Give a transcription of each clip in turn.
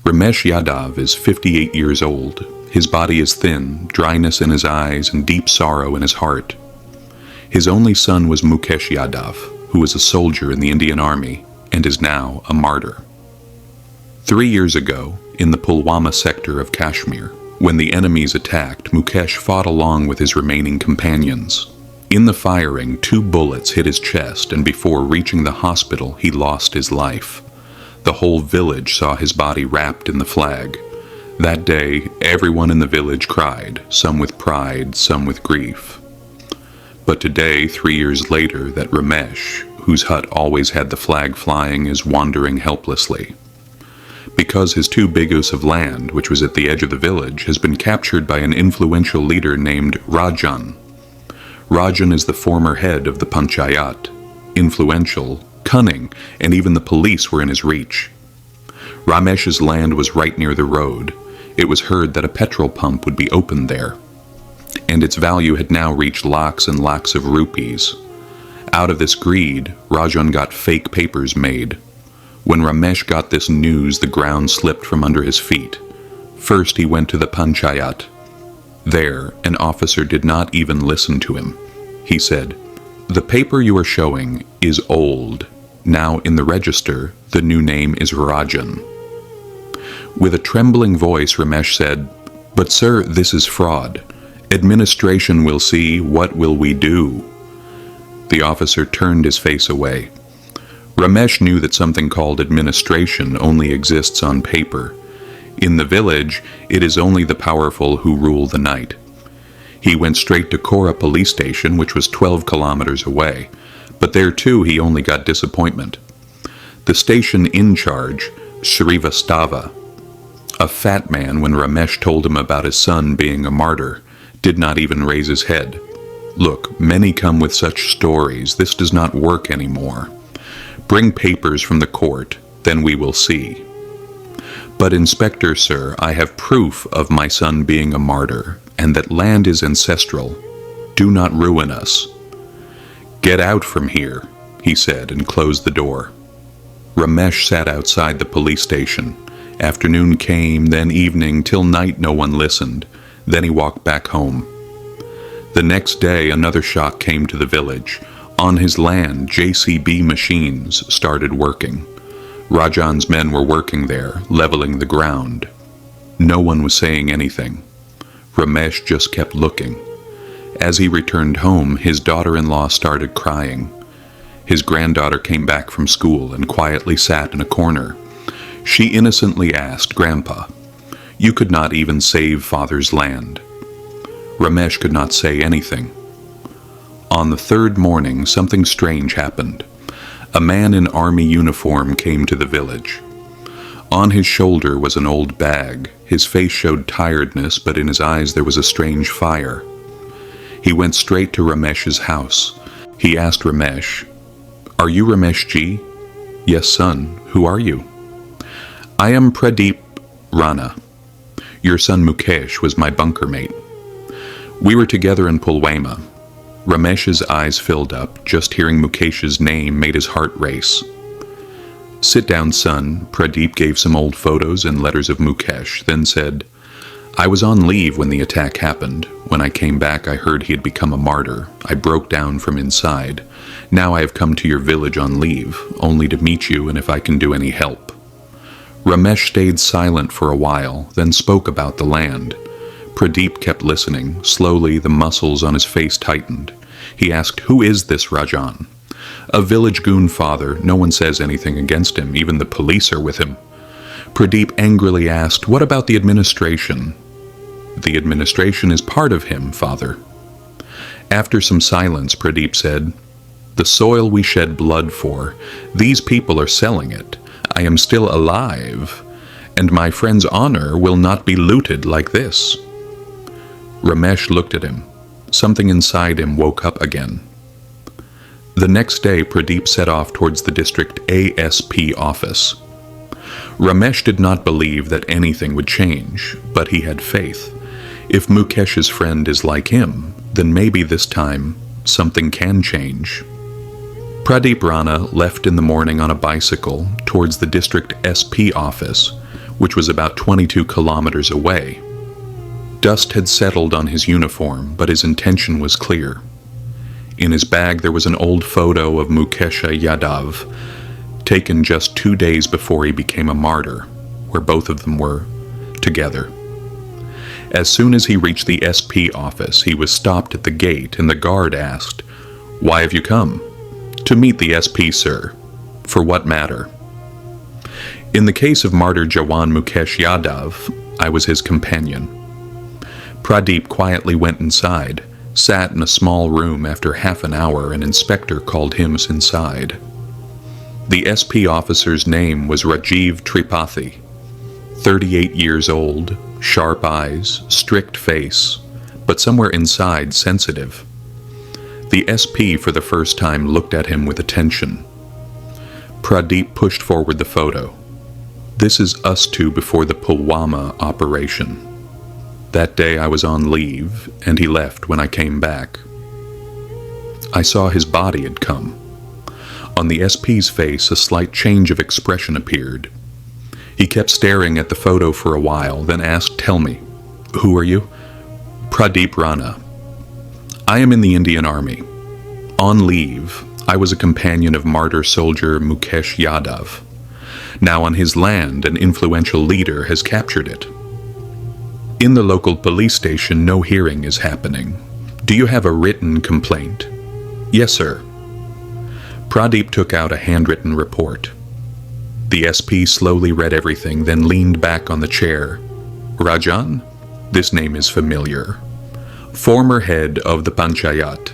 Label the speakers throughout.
Speaker 1: Ramesh Yadav is 58 years old. His body is thin, dryness in his eyes, and deep sorrow in his heart. His only son was Mukesh Yadav, who was a soldier in the Indian Army and is now a martyr. 3 years ago, in the Pulwama sector of Kashmir, when the enemies attacked, Mukesh fought along with his remaining companions. In the firing, 2 bullets hit his chest, and before reaching the hospital, he lost his life. The whole village saw his body wrapped in the flag. That day, everyone in the village cried, some with pride, some with grief. But today, 3 years later, that Ramesh, whose hut always had the flag flying, is wandering helplessly. Because his 2 bighus of land, which was at the edge of the village, has been captured by an influential leader named Rajan. Rajan is the former head of the Panchayat, influential, cunning, and even the police were in his reach. Ramesh's land was right near the road. It was heard that a petrol pump would be opened there, and its value had now reached lakhs and lakhs of rupees. Out of this greed, Rajan got fake papers made. When Ramesh got this news, the ground slipped from under his feet. First he went to the Panchayat. There, an officer did not even listen to him. He said, "The paper you are showing is old. Now in the register, the new name is Rajan." With a trembling voice, Ramesh said, "But sir, this is fraud. Administration will see. What will we do?" The officer turned his face away. Ramesh knew that something called administration only exists on paper. In the village, it is only the powerful who rule the night. He went straight to Kora police station, which was 12 kilometers away, but there too he only got disappointment. The station in charge, Srivastava, a fat man, when Ramesh told him about his son being a martyr, did not even raise his head. "Look, many come with such stories. This does not work anymore. Bring papers from the court, then we will see." "But Inspector, sir, I have proof of my son being a martyr, and that land is ancestral. Do not ruin us." "Get out from here," he said, and closed the door. Ramesh sat outside the police station. Afternoon came, then evening, till night no one listened. Then he walked back home. The next day another shock came to the village. On his land, JCB machines started working. Rajan's men were working there, leveling the ground. No one was saying anything. Ramesh just kept looking. As he returned home, his daughter-in-law started crying. His granddaughter came back from school and quietly sat in a corner. She innocently asked, "Grandpa, you could not even save father's land." Ramesh could not say anything. On the 3rd morning, something strange happened. A man in army uniform came to the village. On his shoulder was an old bag. His face showed tiredness, but in his eyes there was a strange fire. He went straight to Ramesh's house. He asked Ramesh, "Are you Ramesh ji?" "Yes, son. Who are you?" "I am Pradeep Rana. Your son Mukesh was my bunker mate. We were together in Pulwama." Ramesh's eyes filled up. Just hearing Mukesh's name made his heart race. "Sit down, son." Pradeep gave some old photos and letters of Mukesh, then said, "I was on leave when the attack happened. When I came back, I heard he had become a martyr. I broke down from inside. Now I have come to your village on leave, only to meet you and if I can do any help." Ramesh stayed silent for a while, then spoke about the land. Pradeep kept listening. Slowly, the muscles on his face tightened. He asked, "Who is this Rajan?" "A village goon, father. No one says anything against him. Even the police are with him." Pradeep angrily asked, "What about the administration?" "The administration is part of him, father." After some silence, Pradeep said, "The soil we shed blood for, these people are selling it. I am still alive, and my friend's honor will not be looted like this." Ramesh looked at him. Something inside him woke up again. The next day, Pradeep set off towards the district ASP office. Ramesh did not believe that anything would change, but he had faith. If Mukesh's friend is like him, then maybe this time something can change. Pradeep Rana left in the morning on a bicycle towards the district SP office, which was about 22 kilometers away. Dust had settled on his uniform, but his intention was clear. In his bag there was an old photo of Mukesh Yadav, taken just 2 days before he became a martyr, where both of them were together. As soon as he reached the SP office, he was stopped at the gate, and the guard asked, "Why have you come?" "To meet the SP, sir." "For what matter?" In the case of martyr Jawan Mukesh Yadav, I was his companion. Pradeep quietly went inside, sat in a small room. After half an hour, an inspector called him inside. The SP officer's name was Rajiv Tripathi. 38 years old, sharp eyes, strict face, but somewhere inside sensitive. The SP for the first time looked at him with attention. Pradeep pushed forward the photo. "This is us two before the Pulwama operation. That day I was on leave, and he left when I came back. I saw his body had come." On the SP's face, a slight change of expression appeared. He kept staring at the photo for a while, then asked, "Tell me, who are you?" "Pradeep Rana. I am in the Indian Army. On leave, I was a companion of martyr soldier Mukesh Yadav. Now on his land, an influential leader has captured it. In the local police station, no hearing is happening. Do you have a written complaint?" "Yes, sir." Pradeep took out a handwritten report. The SP slowly read everything, then leaned back on the chair. "Rajan? This name is familiar. Former head of the Panchayat.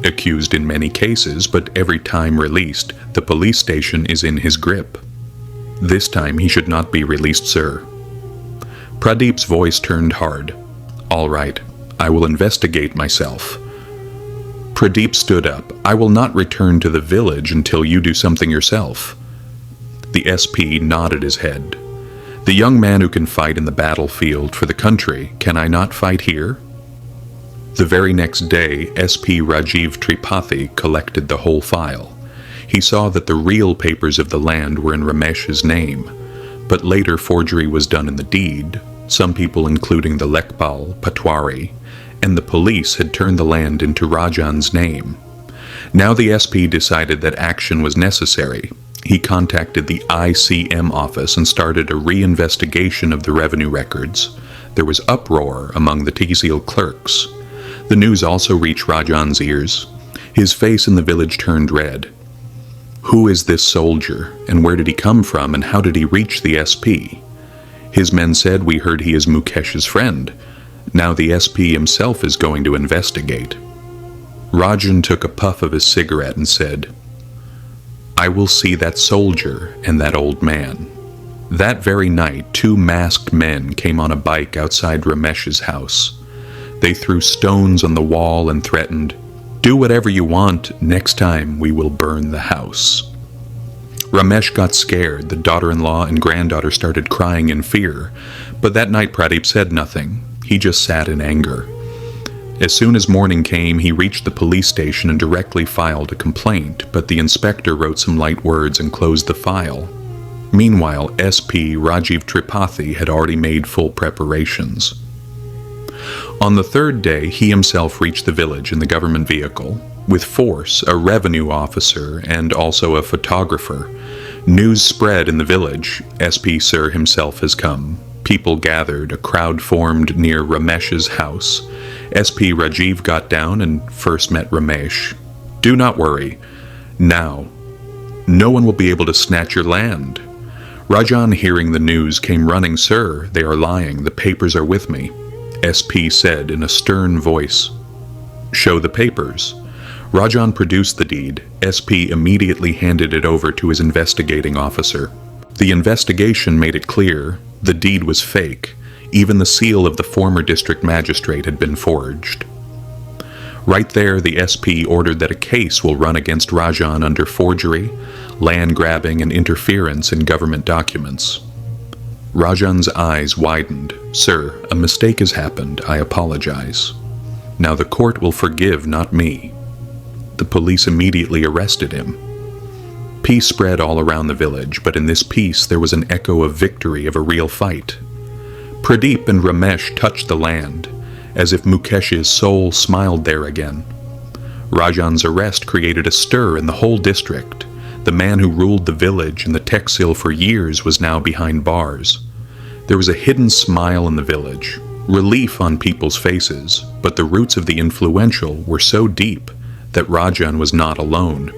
Speaker 1: Accused in many cases, but every time released, the police station is in his grip. This time he should not be released, sir." Pradeep's voice turned hard. "All right, I will investigate myself." Pradeep stood up. "I will not return to the village until you do something yourself." The SP nodded his head. "The young man who can fight in the battlefield for the country, can I not fight here?" The very next day, SP Rajiv Tripathi collected the whole file. He saw that the real papers of the land were in Ramesh's name, but later forgery was done in the deed. Some people, including the Lekpal, Patwari, and the police, had turned the land into Rajan's name. Now the SP decided that action was necessary. He contacted the ICM office and started a reinvestigation of the revenue records. There was uproar among the Tehsil clerks. The news also reached Rajan's ears. His face in the village turned red. Who is this soldier, and where did he come from, and how did he reach the SP? His men said, "We heard he is Mukesh's friend." Now the SP himself is going to investigate. Rajan took a puff of his cigarette and said, "I will see that soldier and that old man." That very night, 2 masked men came on a bike outside Ramesh's house. They threw stones on the wall and threatened, "Do whatever you want, next time we will burn the house." Ramesh got scared. The daughter-in-law and granddaughter started crying in fear, but that night Pradeep said nothing. He just sat in anger. As soon as morning came, he reached the police station and directly filed a complaint, but the inspector wrote some light words and closed the file. Meanwhile, SP Rajiv Tripathi had already made full preparations. On the 3rd day, he himself reached the village in the government vehicle, with force, a revenue officer, and also a photographer. News spread in the village. SP Sir himself has come. People gathered. A crowd formed near Ramesh's house. SP Rajiv got down and first met Ramesh. "Do not worry. Now, no one will be able to snatch your land." Rajan, hearing the news, came running. "Sir, they are lying. The papers are with me." SP said in a stern voice, "Show the papers." Rajan produced the deed. SP immediately handed it over to his investigating officer. The investigation made it clear the deed was fake. Even the seal of the former district magistrate had been forged. Right there, the SP ordered that a case will run against Rajan under forgery, land grabbing, and interference in government documents. Rajan's eyes widened. "Sir, a mistake has happened. I apologize. Now the court will forgive, not me." The police immediately arrested him. Peace spread all around the village, but in this peace there was an echo of victory of a real fight. Pradeep and Ramesh touched the land, as if Mukesh's soul smiled there again. Rajan's arrest created a stir in the whole district. The man who ruled the village and the Tehsil for years was now behind bars. There was a hidden smile in the village, relief on people's faces, but the roots of the influential were so deep that Rajan was not alone.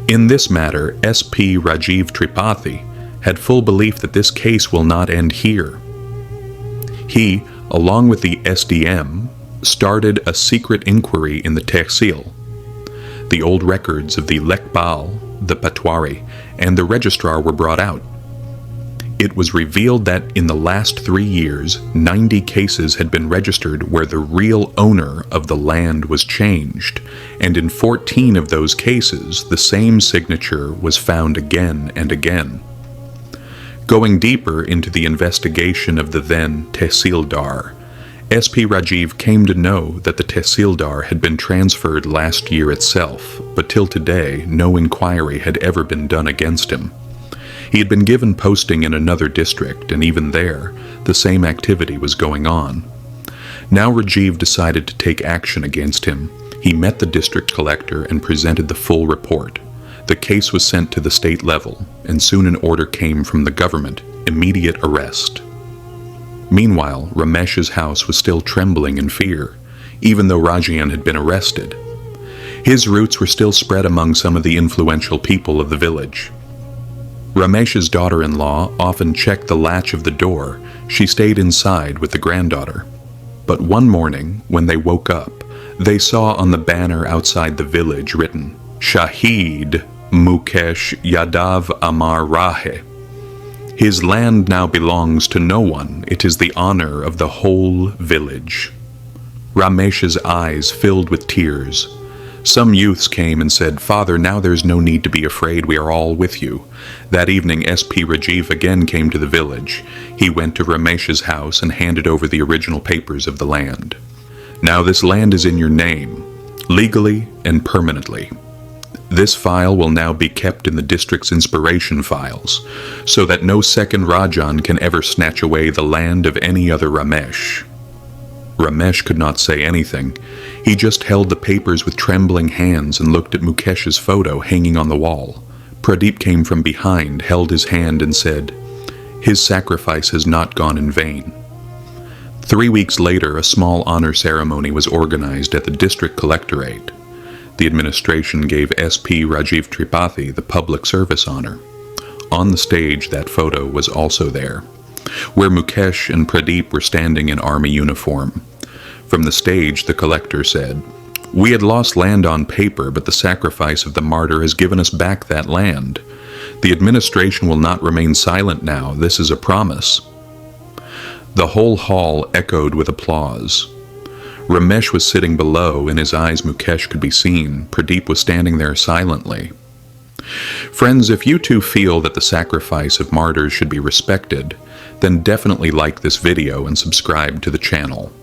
Speaker 1: In this matter, SP Rajiv Tripathi had full belief that this case will not end here. He, along with the SDM, started a secret inquiry in the Tehsil. The old records of the Lekbal, the Patwari, and the registrar were brought out. It was revealed that in the last 3 years, 90 cases had been registered where the real owner of the land was changed, and in 14 of those cases, the same signature was found again and again. Going deeper into the investigation of the then Tehsildar, SP Rajiv came to know that the Tehsildar had been transferred last year itself, but till today no inquiry had ever been done against him. He had been given posting in another district, and even there, the same activity was going on. Now Rajiv decided to take action against him. He met the district collector and presented the full report. The case was sent to the state level, and soon an order came from the government: immediate arrest. Meanwhile, Ramesh's house was still trembling in fear, even though Rajan had been arrested. His roots were still spread among some of the influential people of the village. Ramesh's daughter-in-law often checked the latch of the door. She stayed inside with the granddaughter. But one morning, when they woke up, they saw on the banner outside the village written, "Shaheed Mukesh Yadav Amar Rahe." His land now belongs to no one. It is the honor of the whole village. Ramesh's eyes filled with tears. Some youths came and said, "Father, now there's no need to be afraid. We are all with you." That evening, SP Rajiv again came to the village. He went to Ramesh's house and handed over the original papers of the land. "Now this land is in your name, legally and permanently. This file will now be kept in the district's inspiration files, so that no second Rajan can ever snatch away the land of any other Ramesh." Ramesh could not say anything. He just held the papers with trembling hands and looked at Mukesh's photo hanging on the wall. Pradeep came from behind, held his hand and said, "His sacrifice has not gone in vain." 3 weeks later, a small honor ceremony was organized at the district collectorate. The administration gave SP Rajiv Tripathi the public service honor. On the stage, that photo was also there, where Mukesh and Pradeep were standing in army uniform. From the stage, the collector said, "We had lost land on paper, but the sacrifice of the martyr has given us back that land. The administration will not remain silent now. This is a promise." The whole hall echoed with applause. Ramesh was sitting below. In his eyes, Mukesh could be seen. Pradeep was standing there silently. Friends, if you too feel that the sacrifice of martyrs should be respected, then definitely like this video and subscribe to the channel.